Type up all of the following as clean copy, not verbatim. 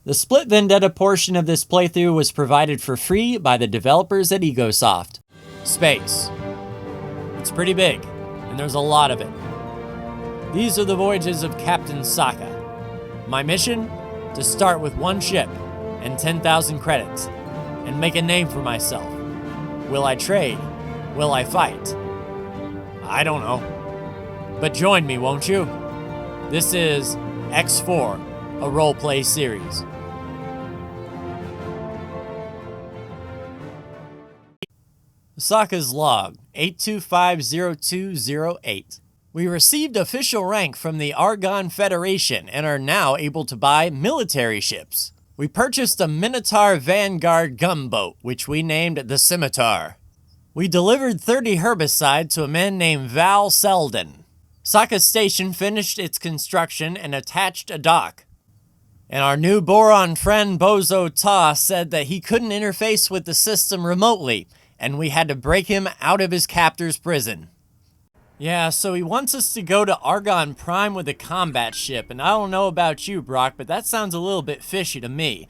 The split Vendetta portion of this playthrough was provided for free by the developers at Egosoft. Space. It's pretty big, and there's a lot of it. These are the voyages of Captain Sokka. My mission? To start with one ship and 10,000 credits, and make a name for myself. Will I trade? Will I fight? I don't know. But join me, won't you? This is X4, a roleplay series. Sokka's log, 8250208. We received official rank from the Argon Federation and are now able to buy military ships. We purchased a Minotaur Vanguard gunboat, which we named the Scimitar. We delivered 30 herbicide to a man named Val Selden. Sokka Station finished its construction and attached a dock. And our new boron friend Bozo Ta said that he couldn't interface with the system remotely, and we had to break him out of his captor's prison. Yeah, so he wants us to go to Argon Prime with a combat ship, and I don't know about you, Brock, but that sounds a little bit fishy to me.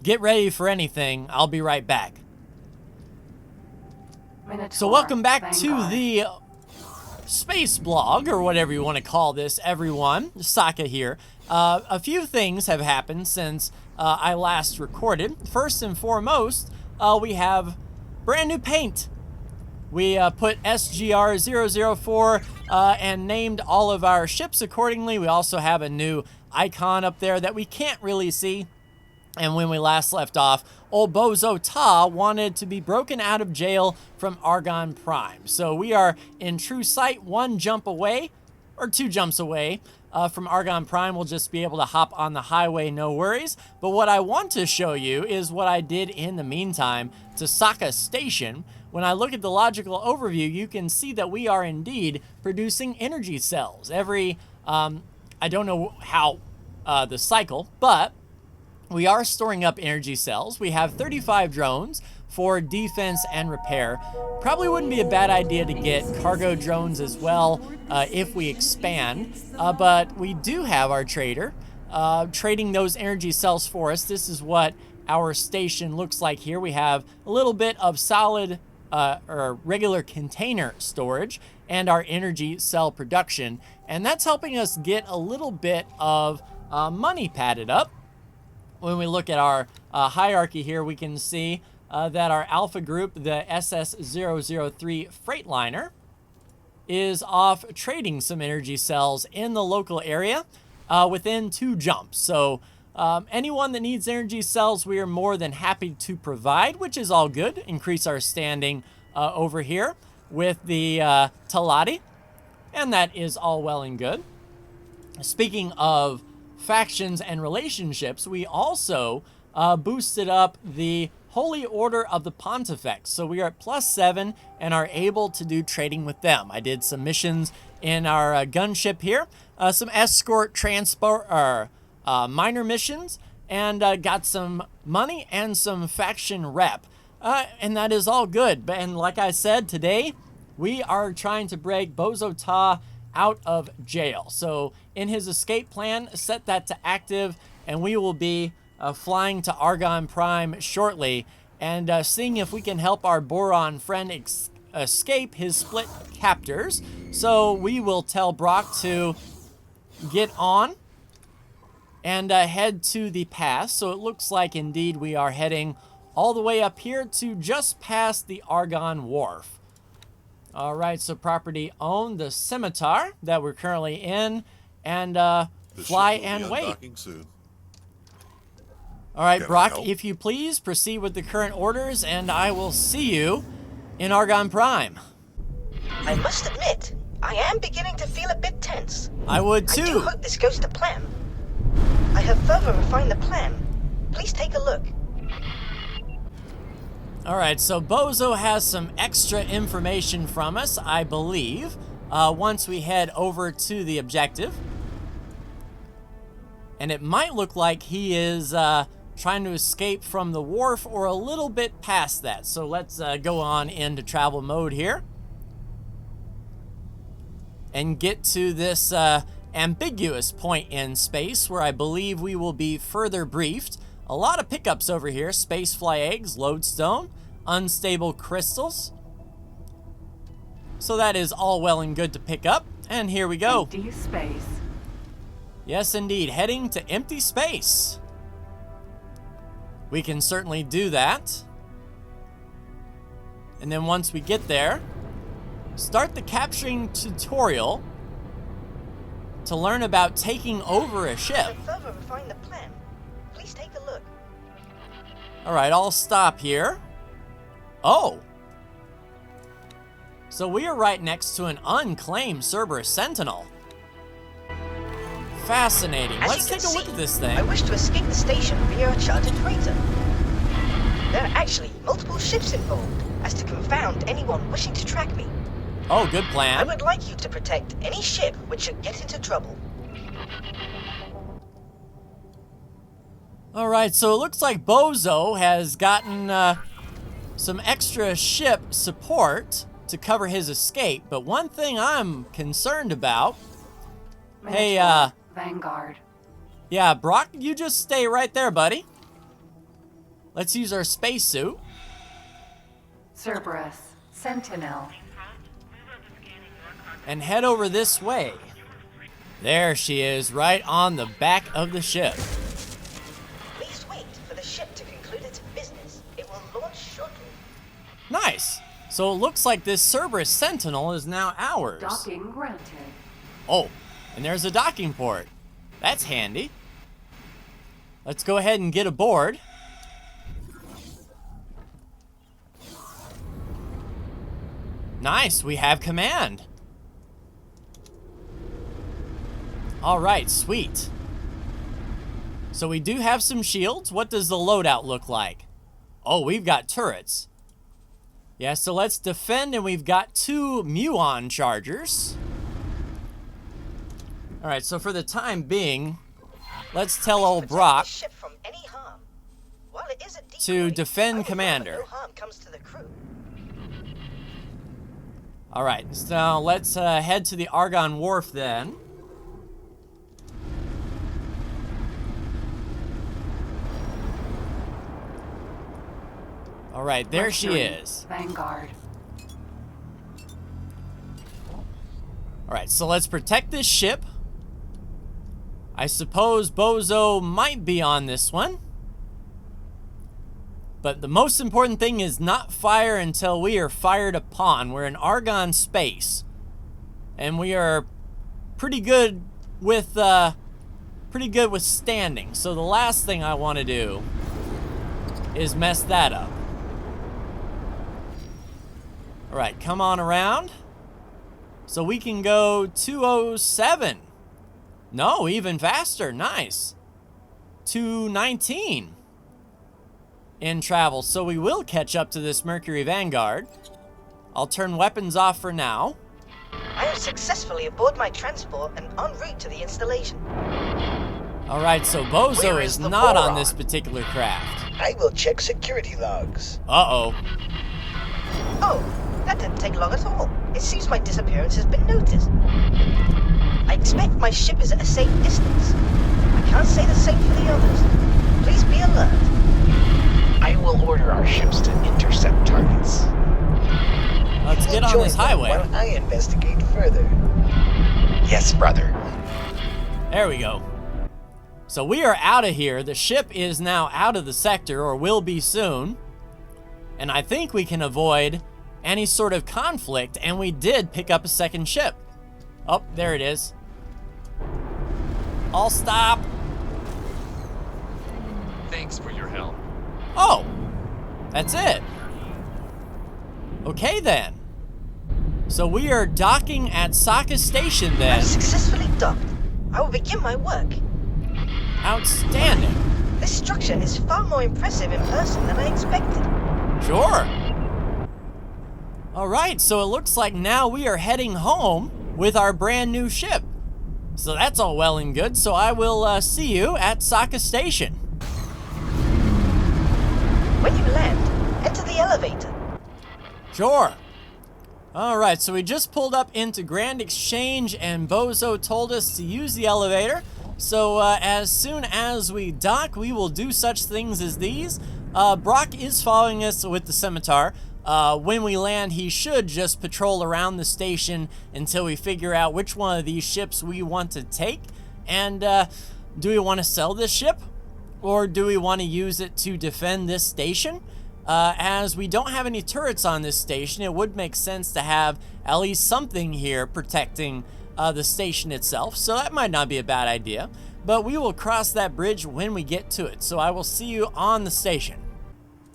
Get ready for anything. I'll be right back. So welcome back to the space blog, or whatever you want to call this, everyone. Sokka here. A few things have happened since I last recorded. First and foremost, we have brand new paint. We put SGR004 and named all of our ships accordingly. We also have a new icon up there that we can't really see. And when we last left off, old Bozo Ta wanted to be broken out of jail from Argon Prime. So we are in true sight, 1 jump away, or 2 jumps away from Argon Prime. We'll just be able to hop on the highway, no worries. But what I want to show you is what I did in the meantime to Sokka Station. When I look at the logical overview, you can see that we are indeed producing energy cells. Every, I don't know how the cycle, but we are storing up energy cells. We have 35 drones for defense and repair. Probably wouldn't be a bad idea to get cargo drones as well if we expand, but we do have our trader trading those energy cells for us. This is what our station looks like here. We have a little bit of solid or regular container storage and our energy cell production, and that's helping us get a little bit of money padded up. When we look at our hierarchy here, we can see that our alpha group, the SS003 Freightliner, is off trading some energy cells in the local area within 2 jumps. So anyone that needs energy cells, we are more than happy to provide, which is all good. Increase our standing over here with the Talati, and that is all well and good. Speaking of factions and relationships, we also boosted up the Holy Order of the Pontifex. So we are at +7 and are able to do trading with them. I did some missions in our gunship here, some escort transport or minor missions, and got some money and some faction rep. And that is all good. And like I said, today we are trying to break Bozo Ta out of jail. So in his escape plan, set that to active, and we will be flying to Argon Prime shortly and seeing if we can help our boron friend escape his split captors. So we will tell Brock to get on and head to the pass. So it looks like indeed we are heading all the way up here to just past the Argon Wharf. All right, so property owned, the Scimitar that we're currently in, and fly and wait. All right, Brock, if you please, proceed with the current orders, and I will see you in Argon Prime. I must admit, I am beginning to feel a bit tense. I would too. I do hope this goes to plan. I have further refined the plan. Please take a look. All right, so Bozo has some extra information from us, I believe, once we head over to the objective. And it might look like he is trying to escape from the wharf or a little bit past that. So let's go on into travel mode here and get to this ambiguous point in space where I believe we will be further briefed. A lot of pickups over here. Spacefly eggs, lodestone, unstable crystals. So that is all well and good to pick up. And here we go. Empty space. Yes, indeed. Heading to empty space. We can certainly do that. And then once we get there, start the capturing tutorial to learn about taking over a ship. To further refine the plan, please take a look. Alright, I'll stop here. Oh! So we are right next to an unclaimed Cerberus Sentinel. Fascinating. As Let's you can take a look see, at this I thing. wish to escape the station via a chartered freighter. There are actually multiple ships involved, as to confound anyone wishing to track me. Oh, good I plan. would like you to protect any ship which should get into trouble. Alright, so it looks like Bozo has gotten some extra ship support to cover his escape, but one thing I'm concerned about... Hey, Vanguard. yeah, Brock, you just stay right there, buddy. Let's use our spacesuit. Cerberus. Sentinel. And head over this way. There she is, right on the back of the ship. Please wait for the ship to conclude its business. It will launch shortly. Nice. So it looks like this Cerberus Sentinel is now ours. Docking granted. Oh, and there's a docking port. That's handy. Let's go ahead and get aboard. Nice, we have command. All right, sweet. So we do have some shields. What does the loadout look like? Oh, we've got turrets. Yeah, so let's defend, and we've got 2 muon chargers. All right, so for the time being, let's tell old Protect Brock the ship from any harm. While it is a to decoy, defend I would rather Commander. No harm comes to the crew. All right, so let's head to the Argon Wharf then. All right, there she Mercury. is. Vanguard. All right, so let's protect this ship. I suppose Bozo might be on this one. But the most important thing is not fire until we are fired upon. We're in Argon space. And we are pretty good with standing. So the last thing I want to do is mess that up. All right, come on around. So we can go 207. No, even faster. Nice. 219 in travel. So we will catch up to this Mercury Vanguard. I'll turn weapons off for now. I am successfully aboard my transport and en route to the installation. All right, so Bozo Where is is the not on boron? this particular craft. I will check security logs. Uh-oh. Oh, that didn't take long at all. It seems my disappearance has been noticed. I expect my ship is at a safe distance. I can't say the same for the others. Please be alert. I will order our ships to intercept targets. Let's You get will on join this them highway. While I investigate further. Yes, brother. There we go. So we are out of here. The ship is now out of the sector, or will be soon. And I think we can avoid any sort of conflict, and we did pick up a second ship. Oh, there it is. I'll stop. Thanks for your help. Oh, that's it. Okay then. So we are docking at Saka Station then. I've successfully docked. I will begin my work. Outstanding. This structure is far more impressive in person than I expected. Sure. All right, so it looks like now we are heading home with our brand new ship. So that's all well and good. So I will see you at Saka Station. When you land, enter the elevator. Sure. Alright, so we just pulled up into Grand Exchange and Bozo told us to use the elevator. So as soon as we dock, we will do such things as these. Brock is following us with the scimitar. When we land, he should just patrol around the station until we figure out which one of these ships we want to take. And do we want to sell this ship? Or do we want to use it to defend this station? As we don't have any turrets on this station, it would make sense to have at least something here protecting the station itself. So that might not be a bad idea. But we will cross that bridge when we get to it. So I will see you on the station.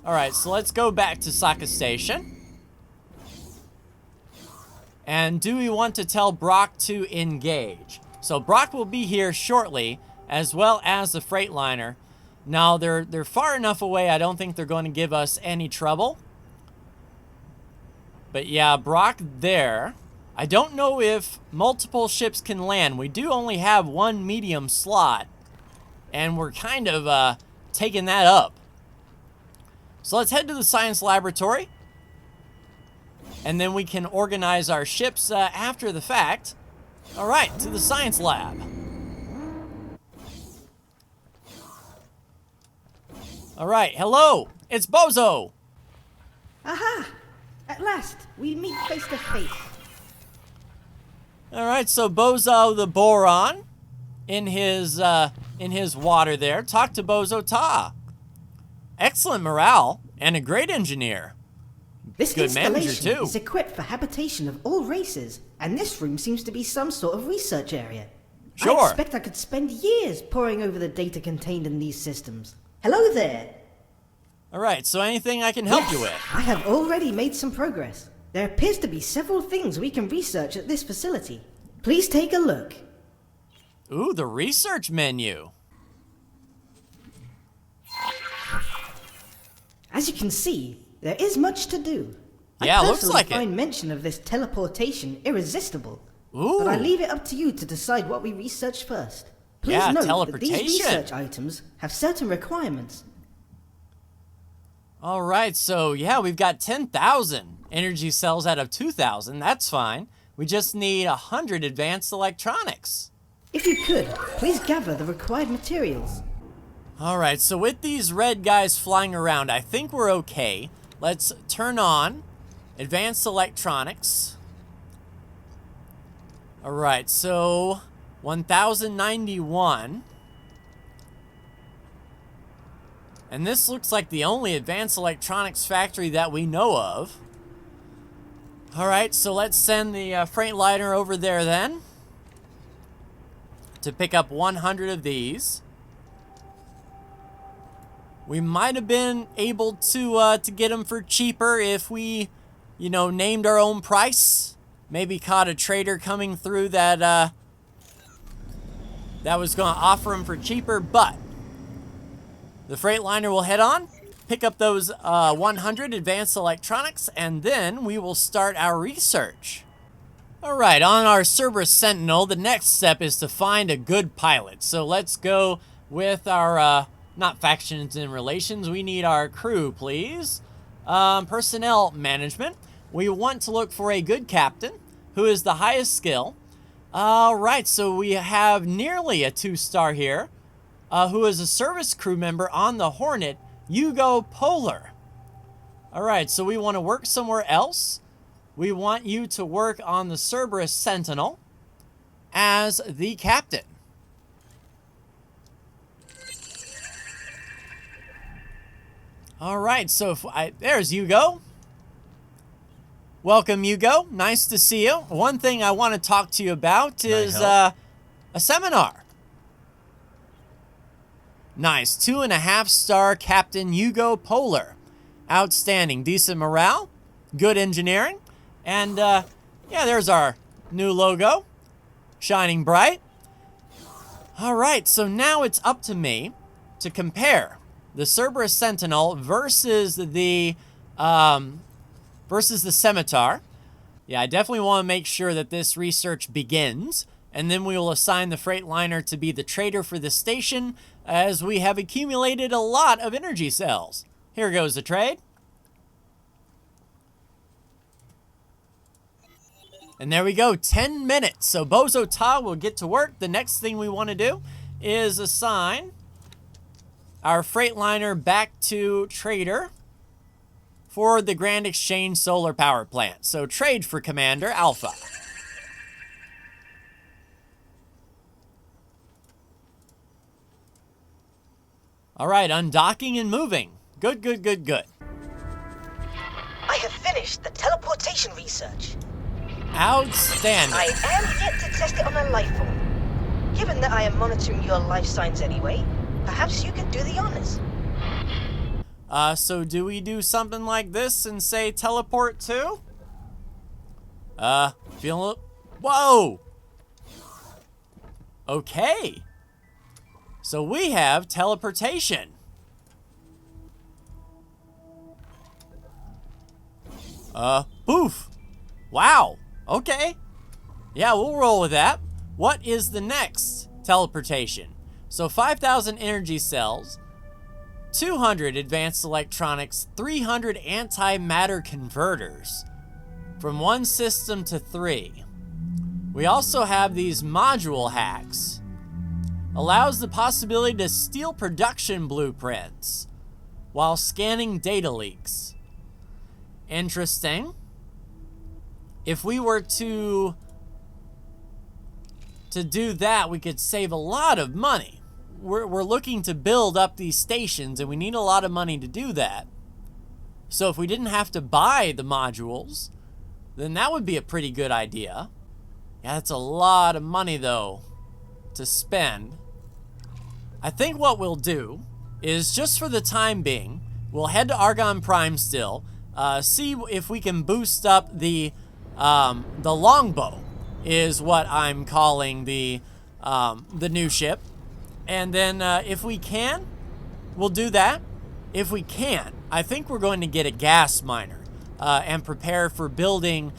Alright, so let's go back to Saka Station. And do we want to tell Brock to engage? So Brock will be here shortly, as well as the Freightliner. Now, they're far enough away, I don't think they're going to give us any trouble. But yeah, Brock there. I don't know if multiple ships can land. We do only have one medium slot. And we're kind of taking that up. So let's head to the science laboratory. And then we can organize our ships after the fact. Alright, to the science lab. Alright, hello! It's Bozo! Aha! At last, we meet face to face. Alright, so Bozo the Boron in his water there. Talk to Bozo Ta. Excellent morale and a great engineer. This Good manager installation too. is equipped for habitation of all races, and this room seems to be some sort of research area. Sure. I expect I could spend years poring over the data contained in these systems. Hello there. Alright, so anything I can help you with? I have already made some progress. There appears to be several things we can research at this facility. Please take a look. Ooh, the research menu. As you can see, there is much to do. Yeah, I looks personally like it. find mention of this teleportation irresistible. Ooh. But I leave it up to you to decide what we research first. Please Yeah, note that these teleportation. research items have certain requirements. Alright, so yeah, we've got 10,000 energy cells out of 2,000. That's fine. We just need 100 advanced electronics. If you could, please gather the required materials. Alright, so with these red guys flying around, I think we're okay. Let's turn on advanced electronics. Alright, so 1091. And this looks like the only advanced electronics factory that we know of. Alright, so let's send the Freightliner over there then. To pick up 100 of these. We might have been able to get them for cheaper if we, you know, named our own price. Maybe caught a trader coming through that was going to offer them for cheaper, but the Freightliner will head on, pick up those 100 advanced electronics, and then we will start our research. Alright, on our Cerberus Sentinel, the next step is to find a good pilot. So let's go with our, not factions and relations, we need our crew, please. Personnel management. We want to look for a good captain, who is the highest skill. Alright, so we have nearly a 2-star here. Who is a service crew member on the Hornet, Hugo Polar. Alright, so we want to work somewhere else. We want you to work on the Cerberus Sentinel as the captain. Alright, so there's Hugo. Welcome, Hugo. Nice to see you. One thing I want to talk to you about is a seminar. Nice. 2.5-star Captain Hugo Polar. Outstanding. Decent morale. Good engineering. And, yeah, there's our new logo. Shining bright. Alright, so now it's up to me to compare the Cerberus Sentinel versus the Scimitar. Yeah, I definitely want to make sure that this research begins. And then we will assign the Freightliner to be the trader for the station, as we have accumulated a lot of energy cells. Here goes the trade. And there we go, 10 minutes. So Bozo Ta will get to work. The next thing we want to do is assign our Freightliner back to Trader for the Grand Exchange Solar Power Plant. So trade for Commander Alpha. All right, undocking and moving. Good, good, good, good. I have finished the teleportation research. Outstanding. I am yet to test it on a life form. Given that I am monitoring your life signs anyway, perhaps you could do the honors. So do we do something like this and say teleport to? Feeling... Whoa! Okay. So we have teleportation. Boof. Wow. Okay. Yeah, we'll roll with that. What is the next teleportation? So 5,000 energy cells, 200 advanced electronics, 300 antimatter converters from one system to 3. We also have these module hacks. Allows the possibility to steal production blueprints while scanning data leaks. Interesting. If we were to do that, we could save a lot of money. We're looking to build up these stations, and we need a lot of money to do that. So if we didn't have to buy the modules, then that would be a pretty good idea. Yeah, that's a lot of money, though, to spend. I think what we'll do is, just for the time being, we'll head to Argon Prime still, see if we can boost up the longbow, is what I'm calling the new ship. And then if we can, we'll do that. If we can't, I think we're going to get a gas miner and prepare for building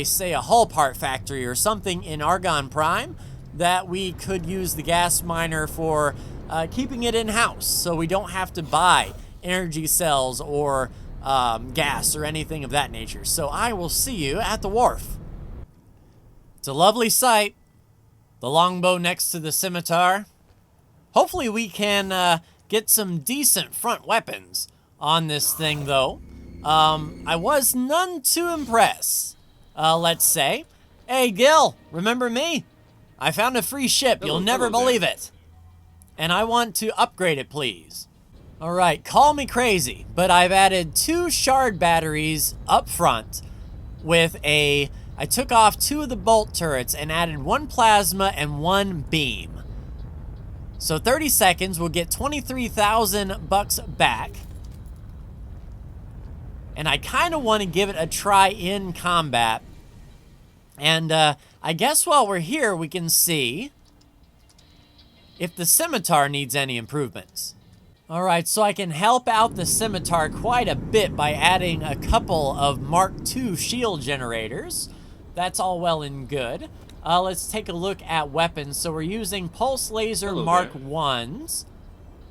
say a hull part factory or something in Argon Prime that we could use the gas miner for keeping it in-house, so we don't have to buy energy cells or gas or anything of that nature. So I will see you at the wharf. It's a lovely sight. The longbow next to the scimitar. Hopefully we can get some decent front weapons on this thing, though. I was none too impressed, let's say. Hey, Gil, remember me? I found a free ship. You'll never believe it. And I want to upgrade it, please. All right, call me crazy, but I've added 2 shard batteries up front with I took off 2 of the bolt turrets and added 1 plasma and 1 beam. So 30 seconds, we'll get 23,000 bucks back. And I kind of want to give it a try in combat. And I guess while we're here, we can see if the scimitar needs any improvements. All right, so I can help out the scimitar quite a bit by adding a couple of Mark II shield generators. That's all well and good. Let's take a look at weapons. So we're using Pulse Laser Mark 1s.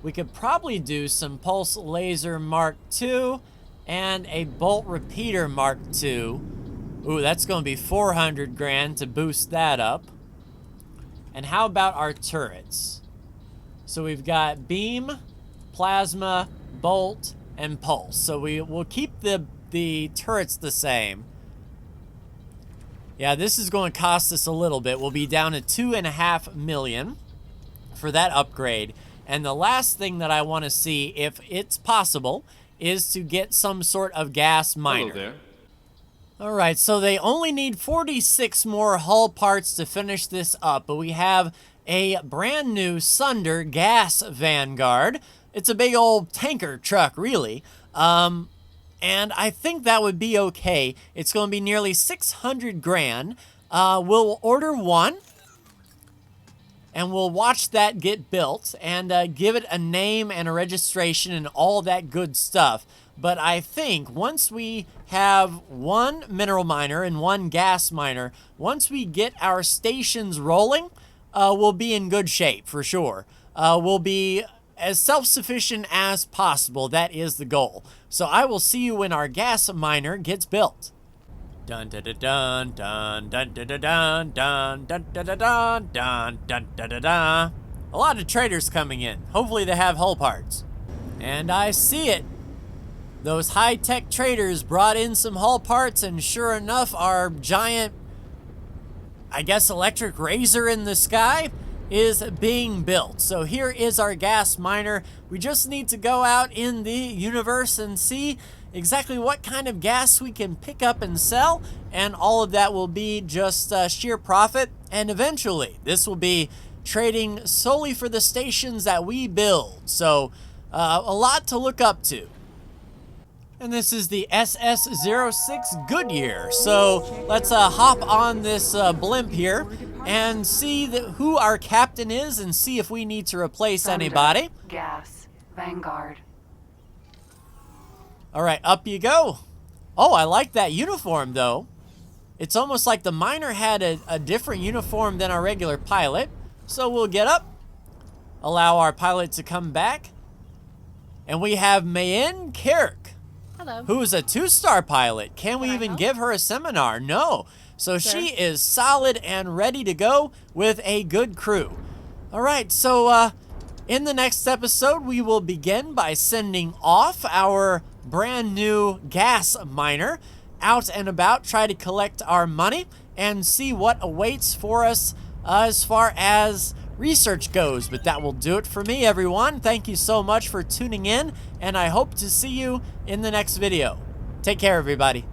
We could probably do some Pulse Laser Mark II and a Bolt Repeater Mark II. Ooh, that's going to be 400 grand to boost that up. And how about our turrets? So we've got Beam, Plasma, Bolt, and Pulse. So we'll keep the turrets the same. Yeah, this is going to cost us a little bit. We'll be down to 2.5 million for that upgrade. And the last thing that I want to see, if it's possible, is to get some sort of gas miner. Hello there. All right, so they only need 46 more hull parts to finish this up, but we have a brand new Sunder gas Vanguard. It's a big old tanker truck, really. And I think that would be okay. It's going to be nearly 600 grand. We'll order one, and we'll watch that get built and give it a name and a registration and all that good stuff. But I think once we have 1 mineral miner and 1 gas miner, once we get our stations rolling, we'll be in good shape for sure. We'll be as self-sufficient as possible. That is the goal. So I will see you when our gas miner gets built. Dun dun dun dun dun dun dun dun dun dun dun dun dun dun dun dun. A lot of traders coming in. Hopefully they have hull parts. And I see it. Those high-tech traders brought in some hull parts, and sure enough, our giant, I guess, electric razor in the sky is being built. So here is our gas miner. We just need to go out in the universe and see exactly what kind of gas we can pick up and sell, and all of that will be just sheer profit. And eventually, this will be trading solely for the stations that we build. So a lot to look up to. And this is the SS06 Goodyear. So let's hop on this blimp here and see who our captain is and see if we need to replace anybody. Gas. Vanguard. All right, up you go. Oh, I like that uniform, though. It's almost like the miner had a different uniform than our regular pilot. So we'll get up, allow our pilot to come back, and we have Mayen Kerk. Hello. Who is a 2-star pilot. Can we even give her a seminar? No. So she is solid and ready to go with a good crew. All right, so in the next episode, we will begin by sending off our brand new gas miner out and about, try to collect our money and see what awaits for us as far as research goes. But that will do it for me, everyone. Thank you so much for tuning in, and I hope to see you in the next video. Take care, everybody.